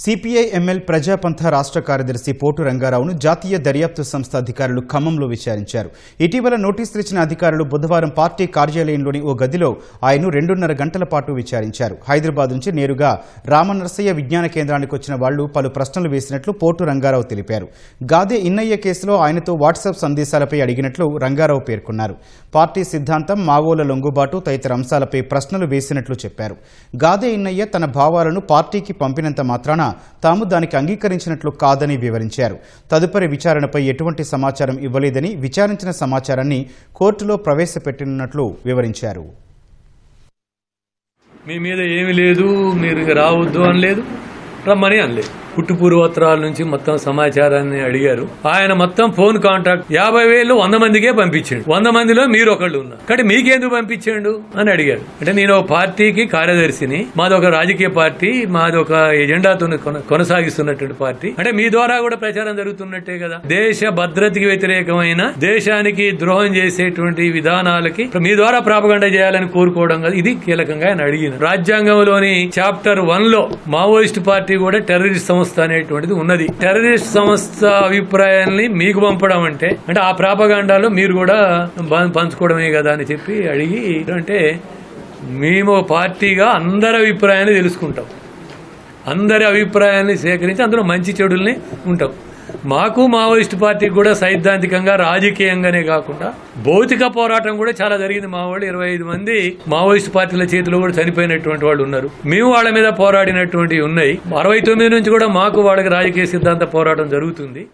CPI ML ప్రజాపంథ రాష్ట్ర కార్యదర్శి పోటు రంగారావును జాతీయ దర్యాప్తు సంస్థ అధికారులు ఖమ్మంలో విచారించారు. ఇటీవల నోటీసులు ఇచ్చిన అధికారులు బుధవారం పార్టీ కార్యాలయంలోని ఓ గదిలో ఆయన్ను 2.5 గంటల పాటు విచారించారు. హైదరాబాద్ నుంచి నేరుగా రామనరసయ్య విజ్ఞాన కేంద్రానికి వచ్చిన వాళ్లు పలు ప్రశ్నలు వేసినట్లు పోటు రంగారావు తెలిపారు. గాదే ఇన్నయ్య కేసులో ఆయనతో వాట్సాప్ సందేశాలపై అడిగినట్లు రంగారావు పేర్కొన్నారు. పార్టీ సిద్ధాంతం, మావోల లొంగుబాటు తదితర అంశాలపై ప్రశ్నలు వేసినట్లు చెప్పారు. గాదే ఇన్నయ్య తన భావాలను పార్టీకి పంపినంత మాత్రాన తాము దానికి అంగీకరించినట్లు కాదని వివరించారు. తదుపరి విచారణపై ఎటువంటి సమాచారం ఇవ్వలేదని, విచారించిన సమాచారాన్ని కోర్టులో ప్రవేశపెట్టనున్నట్లు వివరించారు. మీ మీద ఏమీ లేదు, మీరు రావద్దు అనలేదు, రమ్మని అనలేదు. పుట్టు పూర్వోత్తరాల నుంచి మొత్తం సమాచారాన్ని అడిగారు. ఆయన మొత్తం ఫోన్ కాంటాక్ట్ 50,000 100 మందికే పంపించాడు. 100 మందిలో మీరు ఒకళ్ళు ఉన్నారు. కాబట్టి మీకెందుకు పంపించాడు అని అడిగాడు. అంటే నేను ఒక పార్టీకి కార్యదర్శిని, మాది ఒక రాజకీయ పార్టీ, మాది ఒక ఎజెండాతో కొనసాగిస్తున్నటువంటి పార్టీ. అంటే మీ ద్వారా కూడా ప్రచారం జరుగుతున్నట్టే కదా. దేశ భద్రతకి వ్యతిరేకమైన, దేశానికి ద్రోహం చేసేటువంటి విధానాలకి మీ ద్వారా ప్రాపగండా చేయాలని కోరుకోవడం కదా, ఇది కీలకంగా ఆయన అడిగిన. రాజ్యాంగంలోని చాప్టర్ 1 లో మావోయిస్ట్ పార్టీ కూడా టెర్రరిస్ట్ సంస్థ అనేటువంటిది ఉన్నది. టెర్రరిస్ట్ సంస్థ అభిప్రాయాన్ని మీకు పంపడం అంటే ఆ ప్రాపగాండాలో మీరు కూడా పంచుకోవడమే కదా అని చెప్పి అడిగి, అంటే మేము పార్టీగా అందరి అభిప్రాయాన్ని తెలుసుకుంటాం, అందరి అభిప్రాయాన్ని సేకరించి అందులో మంచి చెడుల్ని ఉంటాం. మాకు మావోయిస్ట్ పార్టీకి కూడా సైద్ధాంతికంగా, రాజకీయంగానే కాకుండా భౌతిక పోరాటం కూడా చాలా జరిగింది. మా వాళ్ళు 25 మంది మావోయిస్ట్ పార్టీల చేతిలో కూడా చనిపోయినటువంటి వాళ్ళు ఉన్నారు. మేము వాళ్ళ మీద పోరాడినటువంటివి ఉన్నాయి. 69 నుంచి కూడా మాకు వాళ్ళకి రాజకీయ సిద్ధాంత పోరాటం జరుగుతుంది.